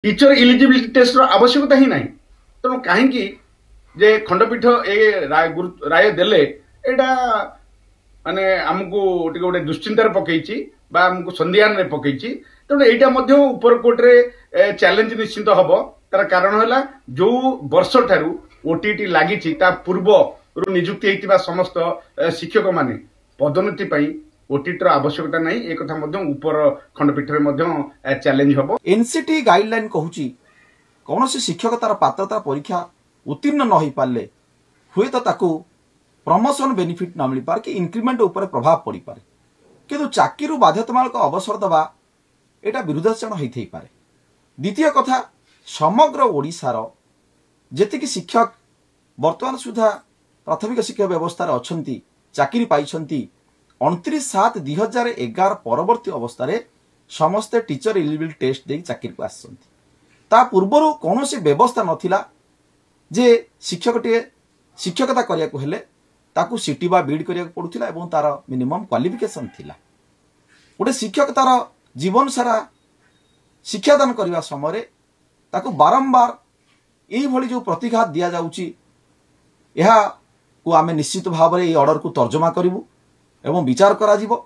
Teacher eligibility test आवश्यकता ही नहीं तेणु कहीं जे खंडपीठ ए राय देले एटा माने आमको गोटे दुश्चिंतार पकईची बा आमको संदिहान रे पकईची तेणु एटा मध्य ऊपर कोर्ट रे चैलेंज निश्चित हम तार कारण है जो वर्ष ठारू ओटीटी लगी पूर्व निजुक्ति होता समस्त शिक्षक माने पदोन्नति ओटीटी आवश्यकता नहीं एक कथा ऊपर खंडपीठ रे चैलेंज हम। एनसीटी गाइडलाइन कहूची कौन शिक्षक तार पात्रता परीक्षा उत्तीर्ण न हो पारे हुए तो ताकू प्रमोशन बेनिफिट न मिल पारे कि इंक्रीमेंट ऊपर प्रभाव पड़ पारे किंतु चाकरी बाध्यतामूलक अवसर दबा एटा विरुद्धाचरण होई पारे। द्वितीय कथा समग्र ओडिशार जेतिक शिक्षक वर्तमान सुधा प्राथमिक शिक्षा व्यवस्था अच्छा चाकरी पाई 29/7/2011 परवर्ती अवस्था समस्ते टीचर एलिजिबिलिटी टेस्ट दे चाकरी को आसता पूर्वर कौन व्यवस्था नथिला जे शिक्षकता करने ताकू सीटी बा बीड करिया पड़ुथिला एवं तार मिनिमम क्वालिफिकेशन थिला। गोटे शिक्षक तार जीवन सारा शिक्षादान करने समय ताकू बारंबार यही भली जो प्रतिघात दिया जाउची यह को आमे निश्चित भाव में ऑर्डर को तर्जमा करिवु एवं विचार करा जिवो।